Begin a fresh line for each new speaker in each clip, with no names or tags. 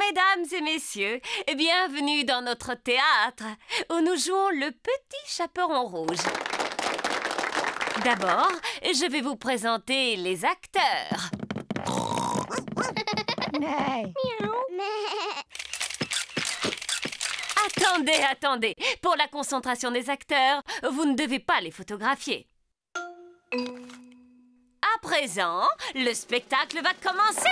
mesdames et messieurs, et bienvenue dans notre théâtre où nous jouons le Petit Chaperon Rouge. D'abord, je vais vous présenter les acteurs. Attendez. Pour la concentration des acteurs, vous ne devez pas les photographier. À présent, le spectacle va commencer.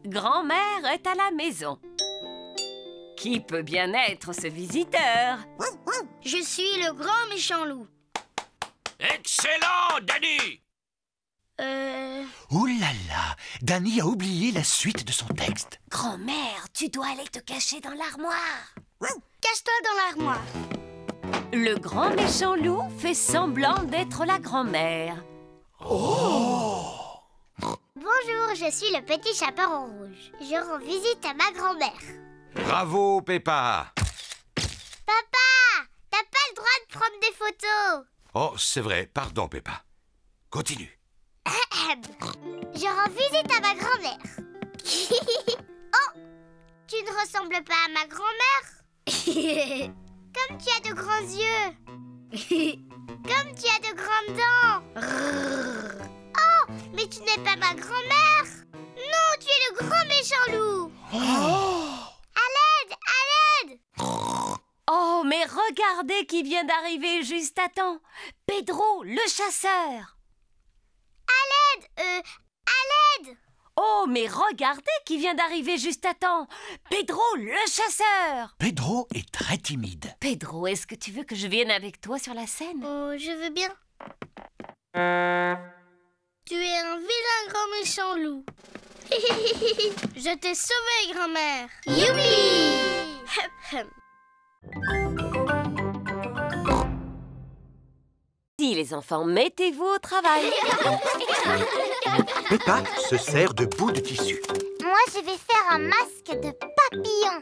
Grand-mère est à la maison. Qui peut bien être ce visiteur?
Je suis le grand méchant loup.
Excellent, Danny!
Ouh là là, Danny a oublié la suite de son texte.
Grand-mère, tu dois aller te cacher dans l'armoire.
Cache-toi dans l'armoire.
Le grand méchant loup fait semblant d'être la grand-mère.
Bonjour, je suis le petit chaperon rouge. Je rends visite à ma grand-mère.
Bravo, Peppa!
Papa, t'as pas le droit de prendre des photos.
Oh, c'est vrai, pardon, Peppa. Continue.
Je rends visite à ma grand-mère. Oh, tu ne ressembles pas à ma grand-mère. Comme tu as de grands yeux. Comme tu as de grandes dents. Oh, mais tu n'es pas ma grand-mère. Non, tu es le grand méchant loup. À l'aide, à l'aide.
Oh, mais regardez qui vient d'arriver juste à temps. Pedro, le chasseur.
À l'aide.
Oh, mais regardez qui vient d'arriver juste à temps. Pedro, le chasseur.
Pedro est très timide.
Pedro, est-ce que tu veux que je vienne avec toi sur la scène?
Oh, je veux bien. Tu es un vilain grand méchant loup. Je t'ai sauvé, grand-mère. Youpi!
Si les enfants, mettez-vous au travail.
Peppa se sert de bouts de tissu.
Moi, je vais faire un masque de papillon.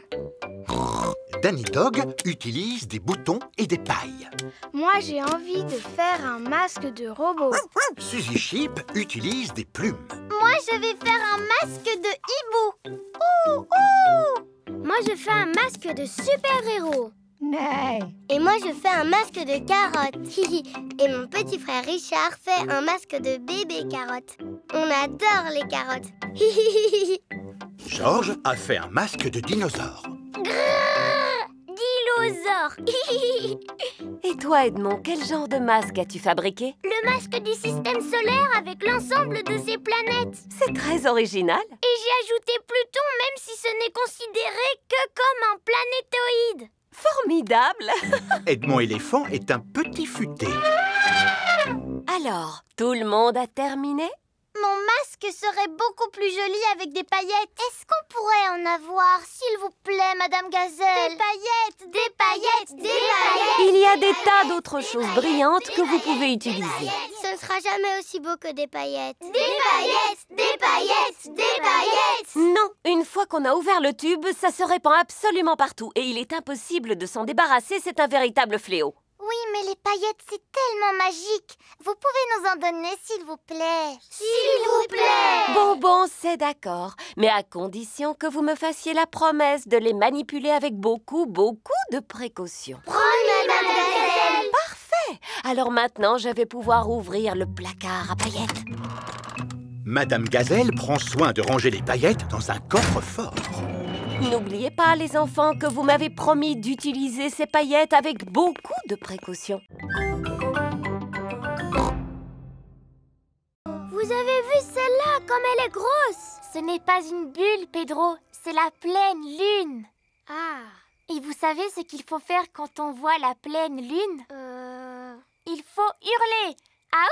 Danny Dog utilise des boutons et des pailles.
Moi, j'ai envie de faire un masque de robot.
Suzy Sheep utilise des plumes.
Moi, je vais faire un masque de hibou. Ouh, ouh.
Moi, je fais un masque de super-héros.
Et moi, je fais un masque de carotte. Et mon petit frère Richard fait un masque de bébé carotte. On adore les carottes.
George a fait un masque de dinosaure.
Dinosaure.
Et toi, Edmond, quel genre de masque as-tu fabriqué?
Le masque du système solaire avec l'ensemble de ses planètes.
C'est très original.
Et j'ai ajouté Pluton, même si ce n'est considéré que comme un planétoïde.
Formidable.
Edmond éléphant est un petit futé.
Alors, tout le monde a terminé?
Mon masque serait beaucoup plus joli avec des paillettes. Est-ce qu'on pourrait en avoir, s'il vous plaît, Madame Gazelle? Des paillettes, des paillettes, des paillettes.
Il y a des tas d'autres choses brillantes que vous pouvez utiliser.
Ce ne sera jamais aussi beau que des paillettes. Des paillettes, des paillettes, des paillettes.
Non, une fois qu'on a ouvert le tube, ça se répand absolument partout et il est impossible de s'en débarrasser, c'est un véritable fléau.
Oui, mais les paillettes, c'est tellement magique. Vous pouvez nous en donner, s'il vous plaît. S'il vous plaît.
Bon, c'est d'accord. Mais à condition que vous me fassiez la promesse de les manipuler avec beaucoup de précautions.
Promis, Madame Gazelle.
Parfait. Alors maintenant, je vais pouvoir ouvrir le placard à paillettes.
Madame Gazelle prend soin de ranger les paillettes dans un coffre-fort.
N'oubliez pas, les enfants, que vous m'avez promis d'utiliser ces paillettes avec beaucoup de précautions.
Vous avez vu celle-là, comme elle est grosse? Ce n'est pas une bulle, Pedro, c'est la pleine lune.
Ah.
Et vous savez ce qu'il faut faire quand on voit la pleine lune? Il faut hurler. Aouh!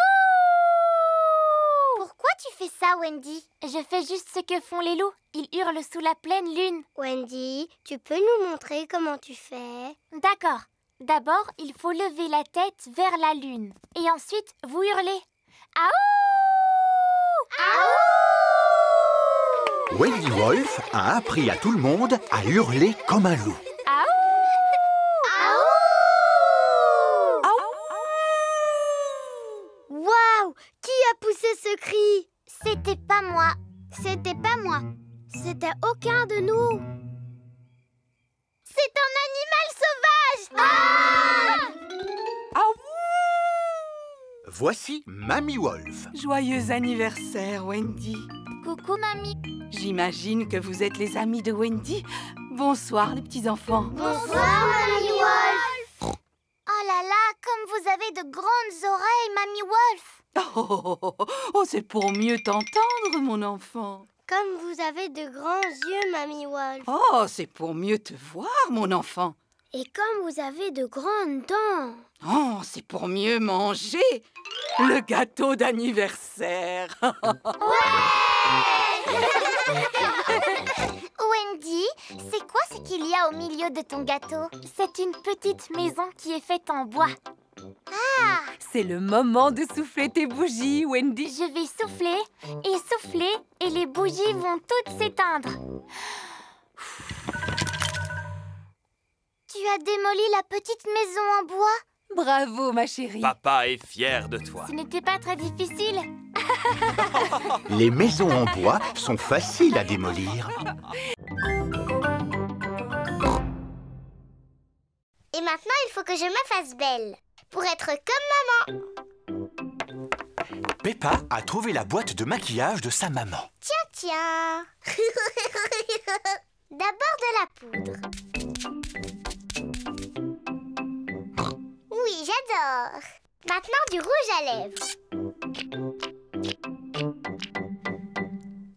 Pourquoi tu fais ça, Wendy? Je fais juste ce que font les loups. Ils hurlent sous la pleine lune. Wendy, tu peux nous montrer comment tu fais? D'accord. D'abord, il faut lever la tête vers la lune. Et ensuite, vous hurlez. Aouh! Aouh!
Wendy Wolf a appris à tout le monde à hurler comme un loup.
Waouh! Qui a poussé ce cri? C'est C'était pas moi.
C'était pas moi. C'était aucun de nous.
C'est un animal sauvage.
Voici Mamie Wolf.
Joyeux anniversaire, Wendy.
Coucou, mamie.
J'imagine que vous êtes les amis de Wendy. Bonsoir, les petits-enfants.
Bonsoir, Mamie Wolf. Oh là là, comme vous avez de grandes oreilles, Mamie Wolf.
C'est pour mieux t'entendre, mon enfant.
Comme vous avez de grands yeux, Mamie Wolf.
Oh, c'est pour mieux te voir, mon enfant.
Et comme vous avez de grandes dents.
Oh, c'est pour mieux manger le gâteau d'anniversaire.
Wendy, c'est quoi ce qu'il y a au milieu de ton gâteau? C'est une petite maison qui est faite en bois. Ah!
C'est le moment de souffler tes bougies, Wendy.
Je vais souffler, et les bougies vont toutes s'éteindre. Tu as démoli la petite maison en bois?
Bravo, ma chérie.
Papa est fier de toi.
Ce n'était pas très difficile.
Les maisons en bois sont faciles à démolir.
Et maintenant, il faut que je me fasse belle pour être comme maman.
Peppa a trouvé la boîte de maquillage de sa maman.
Tiens. D'abord de la poudre. Oui, j'adore. Maintenant, du rouge à lèvres.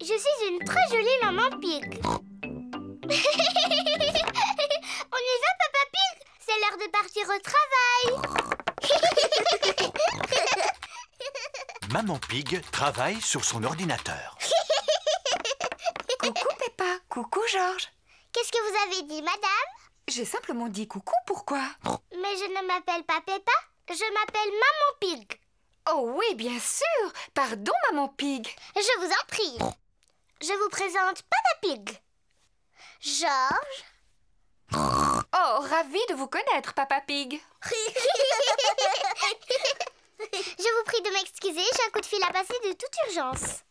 Je suis une très jolie maman pig. On y va, Papa Pig? C'est l'heure de partir au travail.
Maman Pig travaille sur son ordinateur.
Coucou Peppa, coucou Georges.
Qu'est-ce que vous avez dit, madame?
J'ai simplement dit coucou, pourquoi?
Mais je ne m'appelle pas Peppa, je m'appelle Maman Pig.
Oh oui, bien sûr. Pardon, Maman Pig.
Je vous en prie. Je vous présente Papa Pig. Georges.
Oh, ravi de vous connaître, Papa Pig.
Je vous prie de m'excuser, j'ai un coup de fil à passer de toute urgence.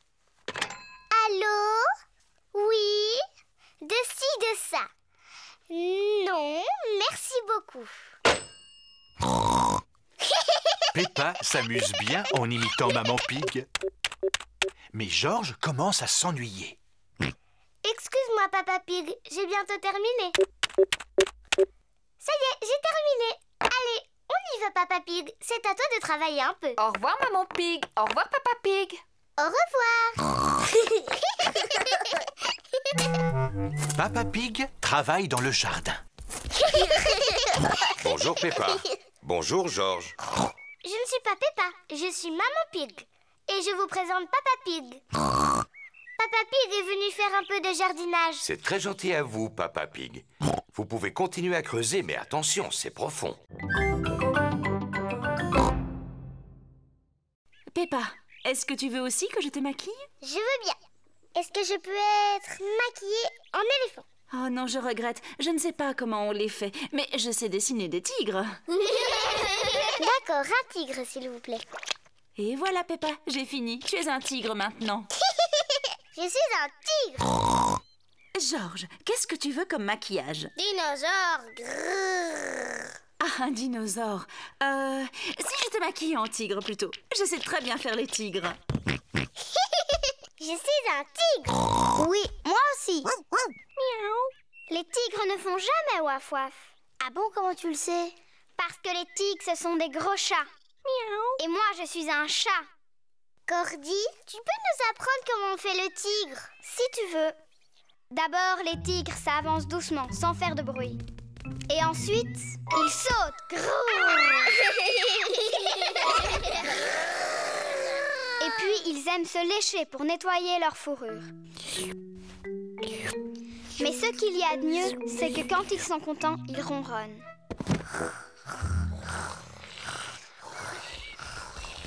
Allô? Oui? De ci, de ça. Non, merci beaucoup.
Peppa s'amuse bien en imitant Maman Pig. Mais Georges commence à s'ennuyer.
Excuse-moi, Papa Pig, j'ai bientôt terminé. Ça y est, j'ai terminé. Allez, on y va, Papa Pig. C'est à toi de travailler un peu.
Au revoir, Maman Pig. Au revoir, Papa Pig.
Au revoir.
Papa Pig travaille dans le jardin.
Bonjour Peppa. Bonjour Georges.
Je ne suis pas Peppa, je suis Maman Pig. Et je vous présente Papa Pig. Papa Pig est venu faire un peu de jardinage.
C'est très gentil à vous, Papa Pig. Vous pouvez continuer à creuser, mais attention, c'est profond.
Peppa, est-ce que tu veux aussi que je te maquille?
Je veux bien. Est-ce que je peux être maquillée en éléphant?
Oh non, je regrette. Je ne sais pas comment on les fait, mais je sais dessiner des tigres.
D'accord, un tigre, s'il vous plaît.
Et voilà, Peppa, j'ai fini. Tu es un tigre maintenant.
Je suis un tigre.
Georges, qu'est-ce que tu veux comme maquillage?
Dinosaure. Grrr.
Ah, un dinosaure. Si je te maquille en tigre plutôt. Je sais très bien faire les tigres.
Je suis un tigre. Oui, moi aussi. Miaou.
Les tigres ne font jamais waf waf.
Ah bon, comment tu le sais?
Parce que les tigres, ce sont des gros chats.
Miaou.
Et moi, je suis un chat.
Cordy, tu peux nous apprendre comment on fait le tigre?
Si tu veux. D'abord, les tigres, ça avance doucement, sans faire de bruit. Et ensuite, ils sautent. Et puis, ils aiment se lécher pour nettoyer leur fourrure. Mais ce qu'il y a de mieux, c'est que quand ils sont contents, ils ronronnent.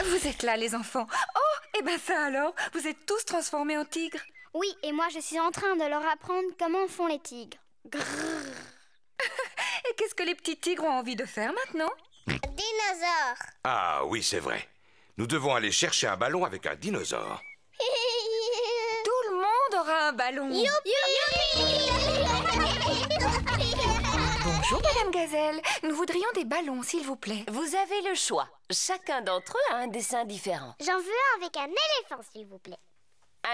Vous êtes là, les enfants. Oh, et ben ça alors, vous êtes tous transformés en tigres.
Oui, et moi, je suis en train de leur apprendre comment font les tigres.
Et qu'est-ce que les petits tigres ont envie de faire maintenant?
Dinosaure.
Ah oui, c'est vrai. Nous devons aller chercher un ballon avec un dinosaure.
aura un ballon. Bonjour, Madame Gazelle. Nous voudrions des ballons, s'il vous plaît.
Vous avez le choix. Chacun d'entre eux a un dessin différent.
J'en veux un avec un éléphant, s'il vous plaît.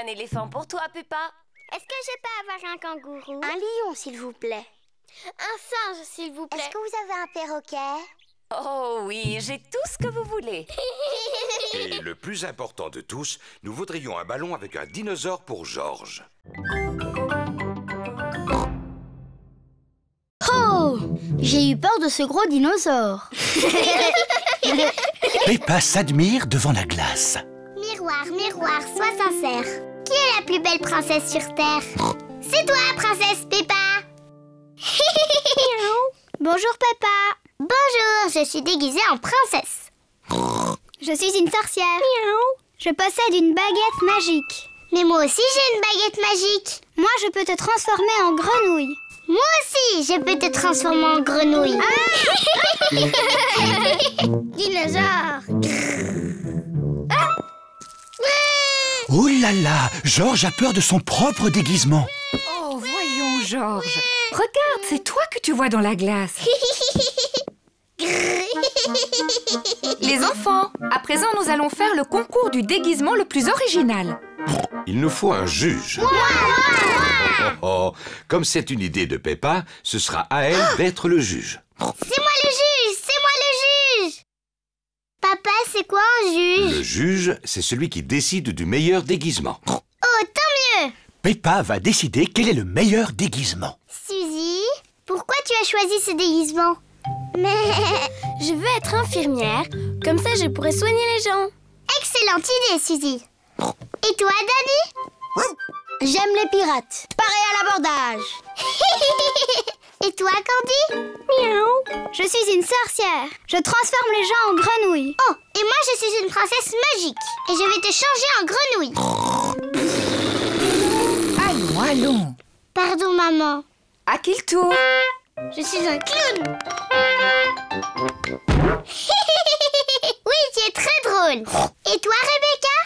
Un éléphant pour toi, Peppa.
Est-ce que je peux avoir un kangourou? Un lion, s'il vous plaît. Un singe, s'il vous plaît. Est-ce que vous avez un perroquet?
Oh oui, j'ai tout ce que vous voulez.
Et le plus important de tous, nous voudrions un ballon avec un dinosaure pour Georges.
Oh! J'ai eu peur de ce gros dinosaure.
Peppa s'admire devant la glace.
Miroir, miroir, sois sincère. Qui est la plus belle princesse sur Terre? C'est toi, princesse Peppa. Bonjour, Peppa. Bonjour, je suis déguisée en princesse.
Je suis une sorcière. Je possède une baguette magique.
Mais moi aussi, j'ai une baguette magique.
Moi, je peux te transformer en grenouille.
Moi aussi, je peux te transformer en grenouille. Dinosaure.
Oh là là, Georges a peur de son propre déguisement.
Oh, voyons, Georges. Regarde, c'est toi que tu vois dans la glace. Les enfants, à présent, nous allons faire le concours du déguisement le plus original.
Il nous faut un juge. Oh, comme c'est une idée de Peppa, ce sera à elle d'être le juge.
C'est moi le juge, c'est moi le juge. Papa, c'est quoi un juge?
Le juge, c'est celui qui décide du meilleur déguisement.
Oh, tant mieux.
Peppa va décider quel est le meilleur déguisement.
Suzy, pourquoi tu as choisi ce déguisement? Mais
Je veux être infirmière, comme ça je pourrais soigner les gens.
excellente idée, Suzy. Et toi, Danny?
J'aime les pirates. Pareil à l'abordage.
Et toi, Candy?
Miaou. Je suis une sorcière. Je transforme les gens en grenouilles.
Oh, et moi je suis une princesse magique. Et je vais te changer en grenouille.
Allons, allons.
Pardon, maman.
À qui le tour?
Je suis un clown. Oui, tu es très drôle. Et toi, Rebecca?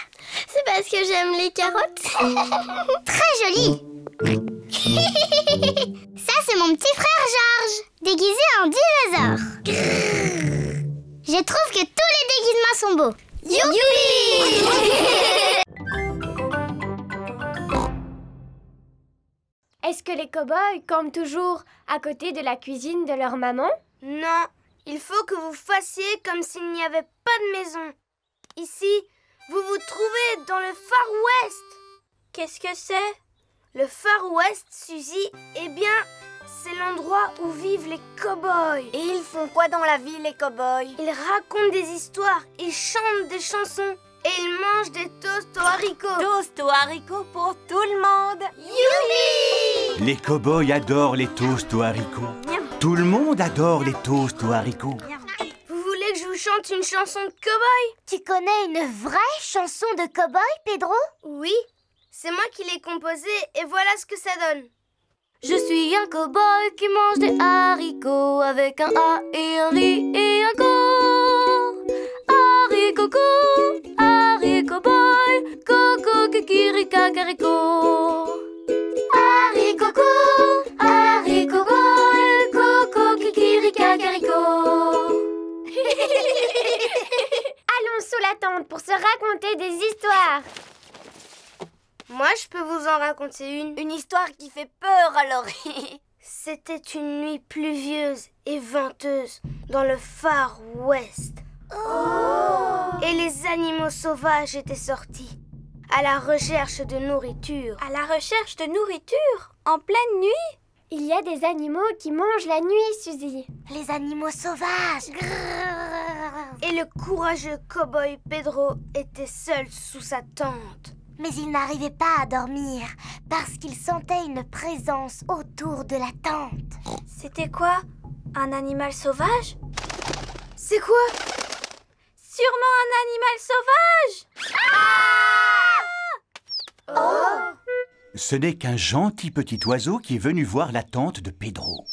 C'est parce que j'aime les carottes.
Très joli. Ça, c'est mon petit frère Georges, déguisé en dinosaure. Je trouve que tous les déguisements sont beaux. Youpi!
Est-ce que les cow-boys campent toujours à côté de la cuisine de leur maman?
Non, il faut que vous fassiez comme s'il n'y avait pas de maison. Ici, vous vous trouvez dans le Far West. Qu'est-ce que c'est? Le Far West, Suzy, eh bien, c'est l'endroit où vivent les cow-boys.
Et ils font quoi dans la vie, les cow-boys?
Ils racontent des histoires, ils chantent des chansons et ils mangent des toasts aux haricots.
Toast aux haricots pour tout le monde.
Youpi!
Les cow-boys adorent les toasts aux haricots. Tout le monde adore les toasts aux haricots.
Vous voulez que je vous chante une chanson de cow-boy?
Tu connais une vraie chanson de cow-boy, Pedro?
Oui, c'est moi qui l'ai composée et voilà ce que ça donne.
Je suis un cow-boy qui mange des haricots avec un A et un ri et un co. Haricot co, haricot boy, coco kikiri kakariko. Haricot co, haricot boy, coco kikiri kakariko. Allons sous la tente pour se raconter des histoires.
Moi, je peux vous en raconter une.
Une histoire qui fait peur, alors.
C'était une nuit pluvieuse et venteuse dans le Far West. Et les animaux sauvages étaient sortis à la recherche de nourriture.
À la recherche de nourriture, en pleine nuit? Il y a des animaux qui mangent la nuit, Suzy.
Les animaux sauvages.
Et le courageux cow-boy Pedro était seul sous sa tente.
Mais il n'arrivait pas à dormir parce qu'il sentait une présence autour de la tente.
C'était quoi? Un animal sauvage?
C'est quoi?
Sûrement un animal sauvage!
Oh!
Ce n'est qu'un gentil petit oiseau qui est venu voir la tente de Pedro.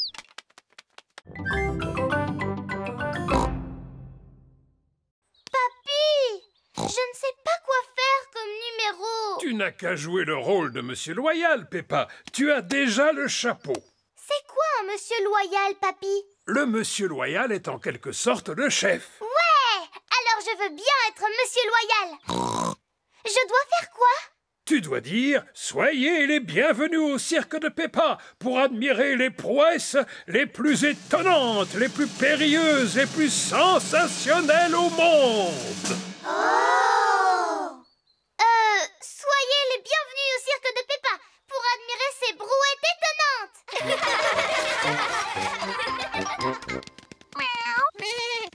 Papy! Je ne sais pas quoi faire comme numéro.
Tu n'as qu'à jouer le rôle de Monsieur Loyal, Peppa. Tu as déjà le chapeau.
C'est quoi un monsieur loyal, papy?
Le Monsieur Loyal est en quelque sorte le chef.
Ouais! Alors je veux bien être monsieur loyal. Je dois faire quoi?
Tu dois dire « Soyez les bienvenus au cirque de Peppa pour admirer les prouesses les plus étonnantes, les plus périlleuses, les plus sensationnelles au monde. »
Soyez les bienvenus au cirque de Peppa pour admirer ces brouettes étonnantes.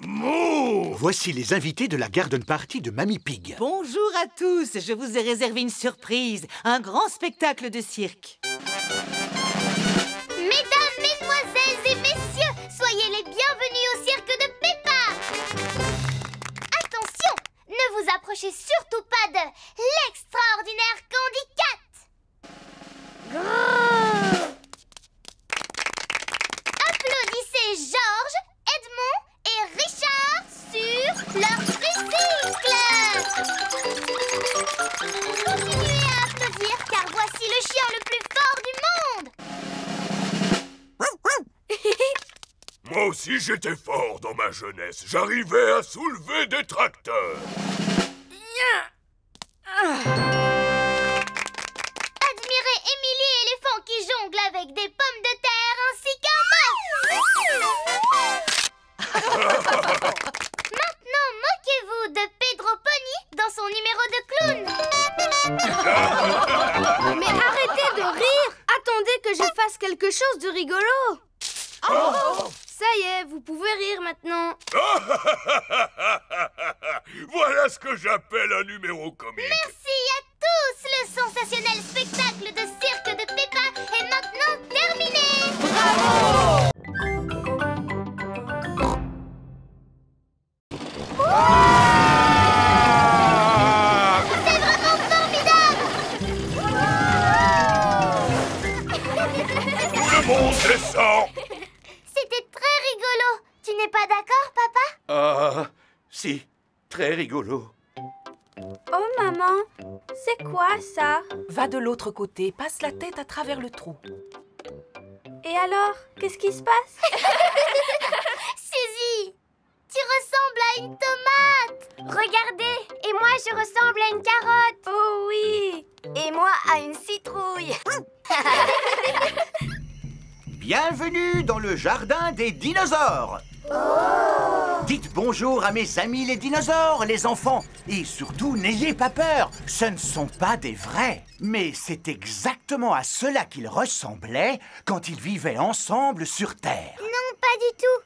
Mouh! Voici les invités de la garden party de Mamie Pig.
Bonjour à tous, je vous ai réservé une surprise, un grand spectacle de cirque.
Mesdames, mesdemoiselles et messieurs, soyez les bienvenus au cirque de Peppa. Attention, ne vous approchez surtout pas de l'extraordinaire Candy Cat. Applaudissez Georges, Edmond et Richard sur leur tricycle. Continuez à applaudir car voici le chien le plus fort du monde.
Moi aussi j'étais fort dans ma jeunesse. J'arrivais à soulever des tracteurs.
Admirez Émilie éléphant qui jongle avec des pommes de terre ainsi qu'un bœuf. Maintenant, moquez-vous de Pedro Pony dans son numéro de clown.
Mais arrêtez de rire! Attendez que je fasse quelque chose de rigolo. Ça y est, vous pouvez rire maintenant.
Voilà ce que j'appelle un numéro comique.
Merci à tous! Le sensationnel spectacle de cirque de Peppa est maintenant terminé! Bravo! C'est vraiment formidable!
Tout le monde descend.
C'était très rigolo. Tu n'es pas d'accord, papa?
Ah, si, très rigolo.
Oh maman, c'est quoi ça?
Va de l'autre côté, passe la tête à travers le trou.
Et alors, qu'est-ce qui se passe?
Suzy, tu ressembles à une tomate. Regardez, et moi je ressemble à une carotte.
Oh oui.
Et moi à une citrouille.
Bienvenue dans le jardin des dinosaures. Dites bonjour à mes amis les dinosaures, les enfants. Et surtout, n'ayez pas peur, ce ne sont pas des vrais. Mais c'est exactement à cela qu'ils ressemblaient quand ils vivaient ensemble sur Terre.
Non, pas du tout.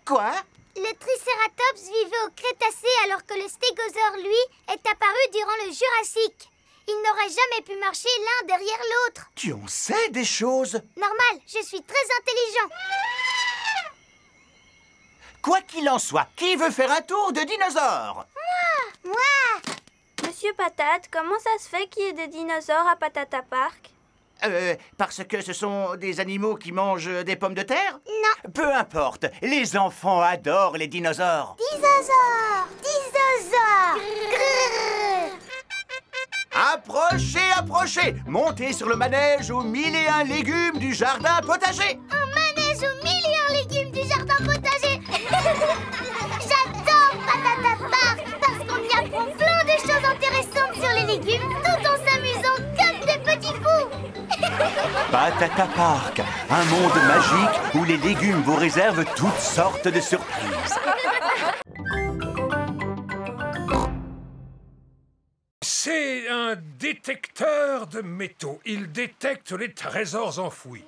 Quoi?
Le Triceratops vivait au Crétacé alors que le Stégosaure, lui, est apparu durant le Jurassique. Ils n'auraient jamais pu marcher l'un derrière l'autre.
Tu en sais des choses?
Normal, je suis très intelligent.
Quoi qu'il en soit, qui veut faire un tour de dinosaures?
Moi!
Monsieur Patate, comment ça se fait qu'il y ait des dinosaures à Patata Park?
Parce que ce sont des animaux qui mangent des pommes de terre?
Non.
Peu importe, les enfants adorent les dinosaures.
Dinosaure! Dinosaure!
Approchez, approchez! Montez sur le manège aux 1001 légumes du jardin potager!
Un manège aux 1001 légumes du jardin potager! J'adore Patata Park parce qu'on y apprend plein de choses intéressantes sur les légumes tout en s'amusant comme des petits fous!
Patata Park, un monde magique où les légumes vous réservent toutes sortes de surprises.
C'est un détecteur de métaux. Il détecte les trésors enfouis.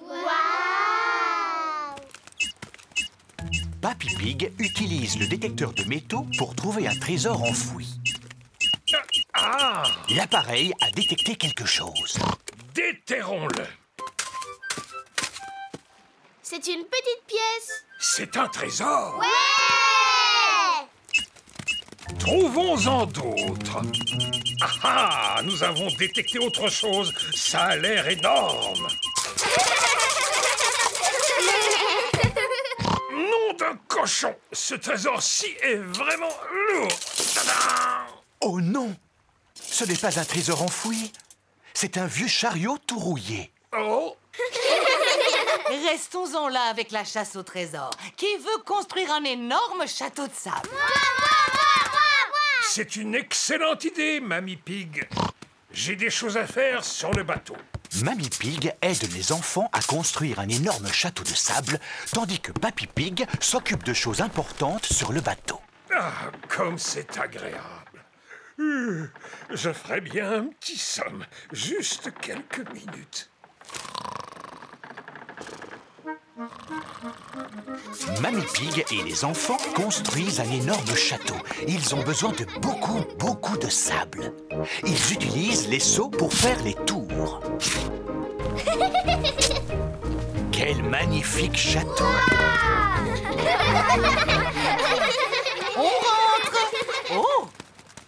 Papy Pig utilise le détecteur de métaux pour trouver un trésor enfoui.
Ah!
L'appareil a détecté quelque chose.
Déterrons-le.
C'est une petite pièce.
C'est un trésor.
Ouais!
Trouvons-en d'autres. Ah ah! Nous avons détecté autre chose. Ça a l'air énorme. Nom d'un cochon! Ce trésor-ci est vraiment lourd. Tadam!
Oh non! Ce n'est pas un trésor enfoui. C'est un vieux chariot tout rouillé.
Oh!
Restons-en là avec la chasse au trésor. Qui veut construire un énorme château de sable?
C'est une excellente idée, Mamie Pig. J'ai des choses à faire sur le bateau.
Mamie Pig aide les enfants à construire un énorme château de sable, tandis que Papy Pig s'occupe de choses importantes sur le bateau.
Ah, comme c'est agréable. Je ferais bien un petit somme, juste quelques minutes.
Mamie Pig et les enfants construisent un énorme château. Ils ont besoin de beaucoup de sable. Ils utilisent les seaux pour faire les tours. Quel magnifique château!
On rentre! Oh!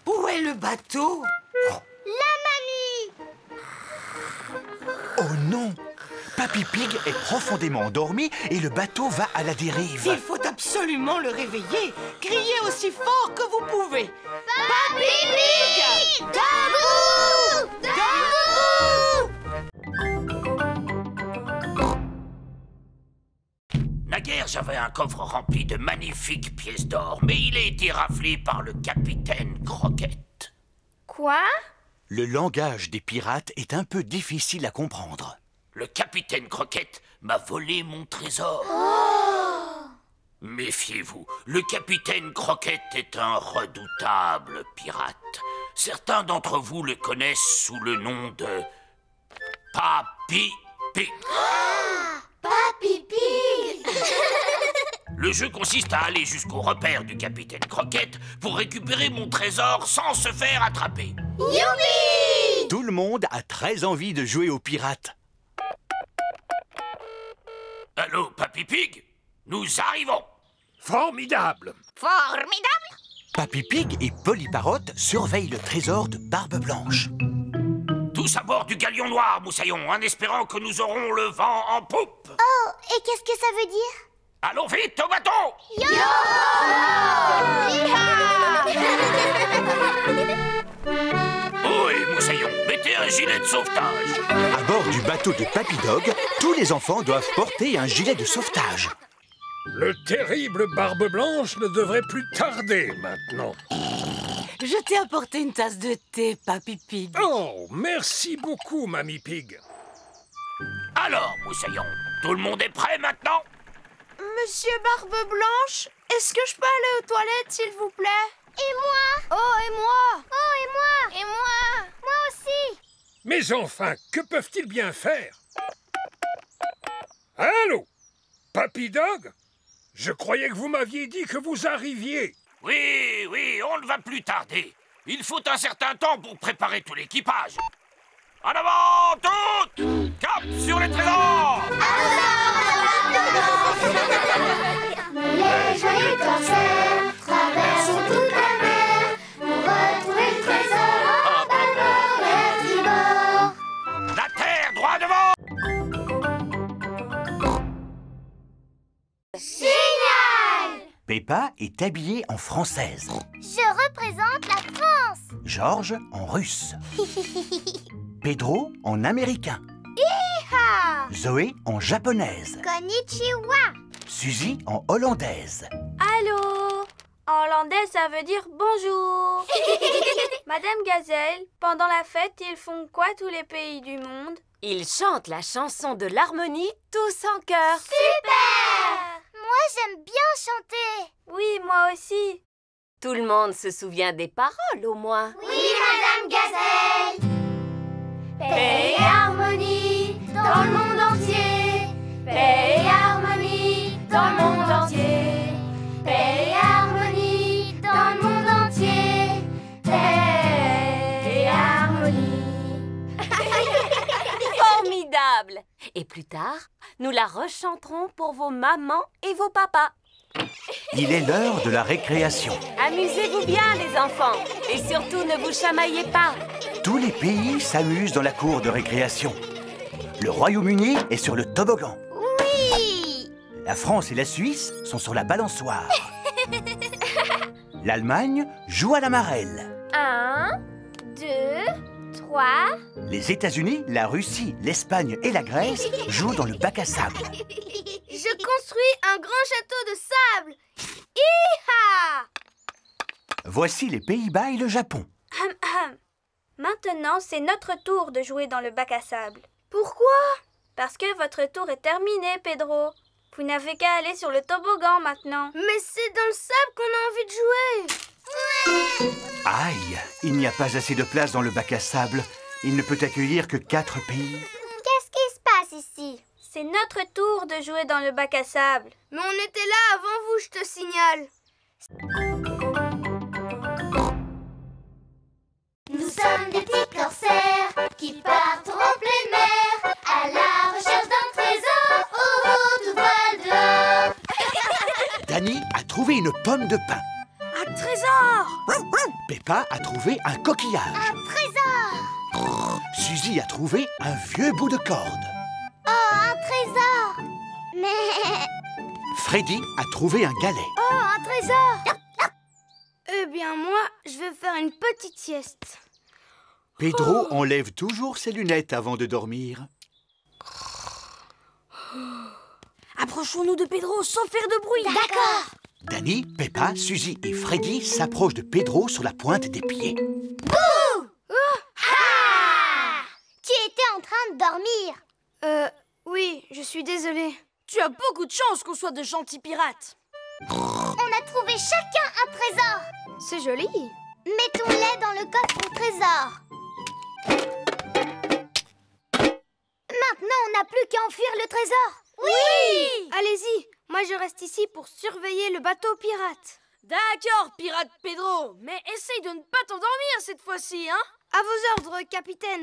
Où est le bateau?
La mamie!
Oh non! Papy Pig est profondément endormi et le bateau va à la dérive.
Il faut absolument le réveiller. Criez aussi fort que vous pouvez.
Papy Pig! Debout!
Naguère, j'avais un coffre rempli de magnifiques pièces d'or, mais il a été raflé par le capitaine Croquette.
Quoi?
Le langage des pirates est un peu difficile à comprendre.
Le capitaine Croquette m'a volé mon trésor. Méfiez-vous, le capitaine Croquette est un redoutable pirate. Certains d'entre vous le connaissent sous le nom de Papy Pig.
Papy Pig!
Le jeu consiste à aller jusqu'au repère du capitaine Croquette pour récupérer mon trésor sans se faire attraper.
Youpi!
Tout le monde a très envie de jouer aux pirates.
Allô, Papy Pig? Nous arrivons!
Formidable!
Formidable!
Papy Pig et Polly Parrot surveillent le trésor de Barbe Blanche.
Tous à bord du galion noir, Moussaillon, en espérant que nous aurons le vent en poupe.
Oh, et qu'est-ce que ça veut dire?
Allons vite au bateau! Oh, et Moussaillon, mettez un gilet de sauvetage.
À bord du bateau de Papy Dog, tous les enfants doivent porter un gilet de sauvetage.
Le terrible Barbe Blanche ne devrait plus tarder maintenant.
Je t'ai apporté une tasse de thé, Papy Pig.
Oh, merci beaucoup, Mamie Pig.
Alors, Moussaillon, tout le monde est prêt maintenant?
Monsieur Barbe Blanche, est-ce que je peux aller aux toilettes, s'il vous plaît?
Et moi?
Oh, et moi?
Oh, et moi?
Et moi?
Moi aussi!
Mais enfin, que peuvent-ils bien faire? Allô? Papy Dog? Je croyais que vous m'aviez dit que vous arriviez.
Oui, on ne va plus tarder. Il faut un certain temps pour préparer tout l'équipage. En avant, toutes! Cap sur les trésors!
Les joyeux corsaires traversent toute la mer pour retrouver le trésor à bâbord et tribord.
La terre, droit devant!
Génial!
Peppa est habillée en française.
Je représente la France.
George en russe. Pedro en américain.
Hi-ha!
Zoé en japonaise.
Konnichiwa.
Suzy en hollandaise.
Allô? En hollandais, ça veut dire bonjour. Madame Gazelle, pendant la fête, ils font quoi tous les pays du monde?
Ils chantent la chanson de l'harmonie tous en chœur.
Super! Moi, j'aime bien chanter.
Oui, moi aussi.
Tout le monde se souvient des paroles, au moins.
Oui, Madame Gazelle. Paix et harmonie dans le monde entier. Paix et harmonie dans le monde entier. Paix et harmonie dans le monde entier. Paix et harmonie.
Formidable! Et plus tard, nous la rechanterons pour vos mamans et vos papas.
Il est l'heure de la récréation.
Amusez-vous bien, les enfants. Et surtout, ne vous chamaillez pas.
Tous les pays s'amusent dans la cour de récréation. Le Royaume-Uni est sur le toboggan.
Oui!
La France et la Suisse sont sur la balançoire. L'Allemagne joue à la marelle.
1, 2,
Quoi?
Les États-Unis, la Russie, l'Espagne et la Grèce jouent dans le bac à sable.
Je construis un grand château de sable. Hi-ha!
Voici les Pays-Bas et le Japon.
Maintenant, c'est notre tour de jouer dans le bac à sable. Pourquoi? Parce que votre tour est terminé, Pedro. Vous n'avez qu'à aller sur le toboggan maintenant. Mais c'est dans le sable qu'on a envie de jouer.
Aïe, il n'y a pas assez de place dans le bac à sable. Il ne peut accueillir que 4 pays.
Qu'est-ce qui se passe ici?
C'est notre tour de jouer dans le bac à sable. Mais on était là avant vous, je te signale.
Nous sommes des petits corsaires qui partent en pleine mer à la recherche d'un trésor au haut de voile dehors.
Danny a trouvé une pomme de pin.
Un trésor!
Peppa a trouvé un coquillage.
Un trésor!
Suzy a trouvé un vieux bout de corde.
Oh, un trésor! Mais...
Freddy a trouvé un galet.
Oh, un trésor! Eh bien, moi, je vais faire une petite sieste.
Pedro enlève toujours ses lunettes avant de dormir.
Approchons-nous de Pedro sans faire de bruit.
D'accord.
Danny, Peppa, Suzy et Freddy s'approchent de Pedro sur la pointe des pieds.
Bouh! Ah! Tu étais en train de dormir.
Oui, je suis désolée. Tu as beaucoup de chance qu'on soit de gentils pirates.
On a trouvé chacun un trésor.
C'est joli.
Mettons-les dans le coffre au trésor. Maintenant, on n'a plus qu'à enfuir le trésor.
Oui! Allez-y, moi je reste ici pour surveiller le bateau pirate. D'accord, pirate Pedro, mais essaye de ne pas t'endormir cette fois-ci, hein? À vos ordres, capitaine.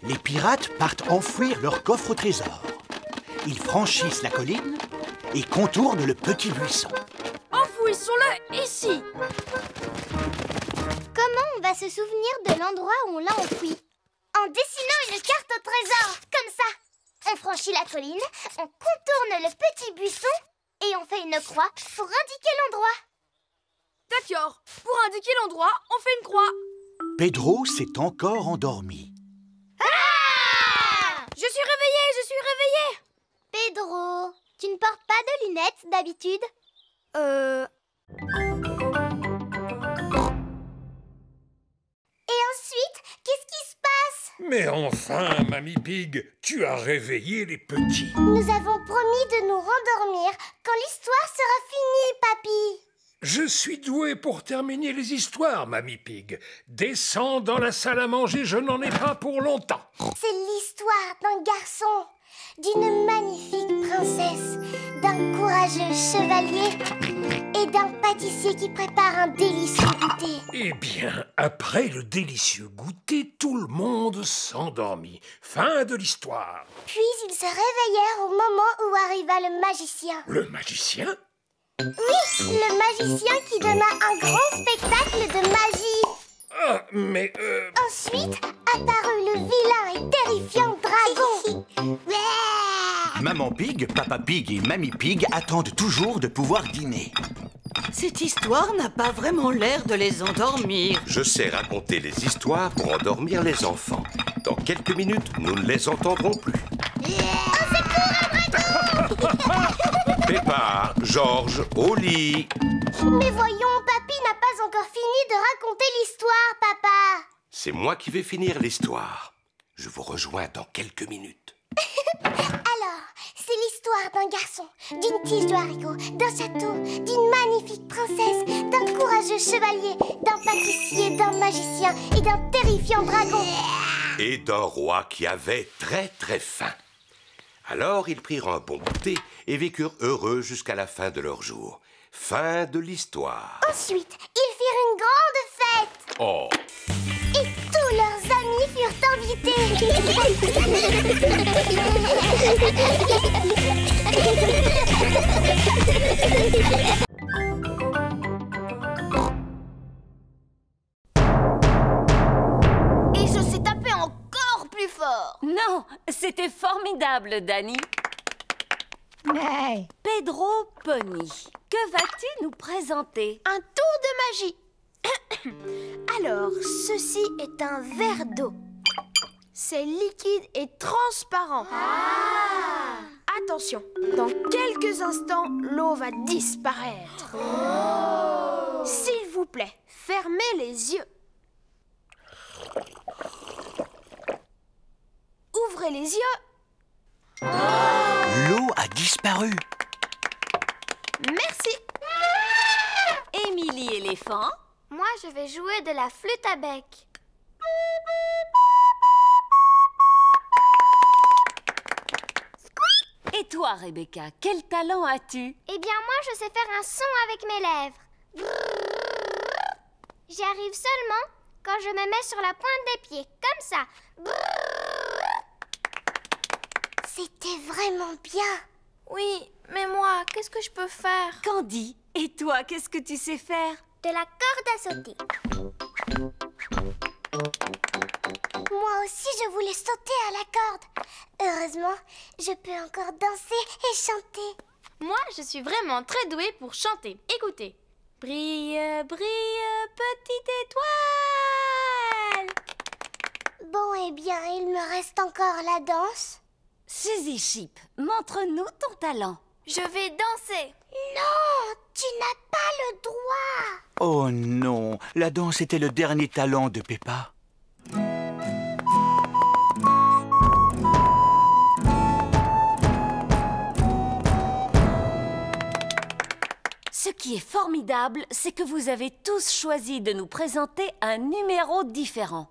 Les pirates partent enfouir leur coffre au trésor. Ils franchissent la colline et contournent le petit buisson.
Enfouissons-le ici.
Comment on va se souvenir de l'endroit où on l'a enfoui? En dessinant une carte au trésor, comme ça. On franchit la colline, on contourne le petit buisson et on fait une croix pour indiquer l'endroit.
D'accord, pour indiquer l'endroit, on fait une croix.
Pedro s'est encore endormi.
Je suis réveillée.
Pedro, tu ne portes pas de lunettes d'habitude? Et ensuite, qu'est-ce qui se passe?
Mais enfin, Mamie Pig, tu as réveillé les petits.
Nous avons promis de nous rendormir quand l'histoire sera finie, papy.
Je suis doué pour terminer les histoires, Mamie Pig. Descends dans la salle à manger, je n'en ai pas pour longtemps.
C'est l'histoire d'un garçon, d'une magnifique princesse, d'un courageux chevalier et d'un pâtissier qui prépare un délicieux goûter.
Eh bien, après le délicieux goûter, tout le monde s'endormit. Fin de l'histoire.
Puis ils se réveillèrent au moment où arriva le magicien.
Le magicien?
Oui, le magicien qui donna un grand spectacle de magie.
Ah, mais
Ensuite apparut le vilain et terrifiant dragon.
Maman Pig, Papa Pig et Mamie Pig attendent toujours de pouvoir dîner.
Cette histoire n'a pas vraiment l'air de les endormir.
Je sais raconter les histoires pour endormir les enfants. Dans quelques minutes, nous ne les entendrons plus. Peppa, Georges, au lit.
Mais voyons, papy n'a pas encore fini de raconter l'histoire, papa.
C'est moi qui vais finir l'histoire. Je vous rejoins dans quelques minutes.
Alors, c'est l'histoire d'un garçon, d'une tige de haricot, d'un château, d'une magnifique princesse, d'un courageux chevalier, d'un pâtissier, d'un magicien et d'un terrifiant dragon.
Et d'un roi qui avait très très faim. Alors ils prirent un bon goûter et vécurent heureux jusqu'à la fin de leur jour. Fin de l'histoire.
Ensuite, ils firent une grande fête.
Oh!
Et tous leurs amis furent invités.
Et je sais taper encore plus fort.
Non, c'était formidable, Danny. Pedro Pony, que vas-tu nous présenter?
Un tour de magie. Alors, ceci est un verre d'eau. C'est liquide et transparent. Attention, dans quelques instants, l'eau va disparaître. S'il vous plaît, fermez les yeux. Ouvrez les yeux.
L'eau a disparu.
Merci.
Émilie éléphant.
Moi, je vais jouer de la flûte à bec.
Et toi, Rebecca, quel talent as-tu?
Eh bien, moi, je sais faire un son avec mes lèvres. J'y arrive seulement quand je me mets sur la pointe des pieds, comme ça. C'était vraiment bien.
Oui, mais moi, qu'est-ce que je peux faire?
Candy, et toi, qu'est-ce que tu sais faire?
De la corde à sauter. Moi aussi, je voulais sauter à la corde. Heureusement, je peux encore danser et chanter.
Moi, je suis vraiment très douée pour chanter. Écoutez. Brille, brille, petite étoile.
Bon, eh bien, il me reste encore la danse.
Suzy Chip, montre-nous ton talent.
Je vais danser.
Non, tu n'as pas le droit.
Oh non, la danse était le dernier talent de Peppa.
Ce qui est formidable, c'est que vous avez tous choisi de nous présenter un numéro différent.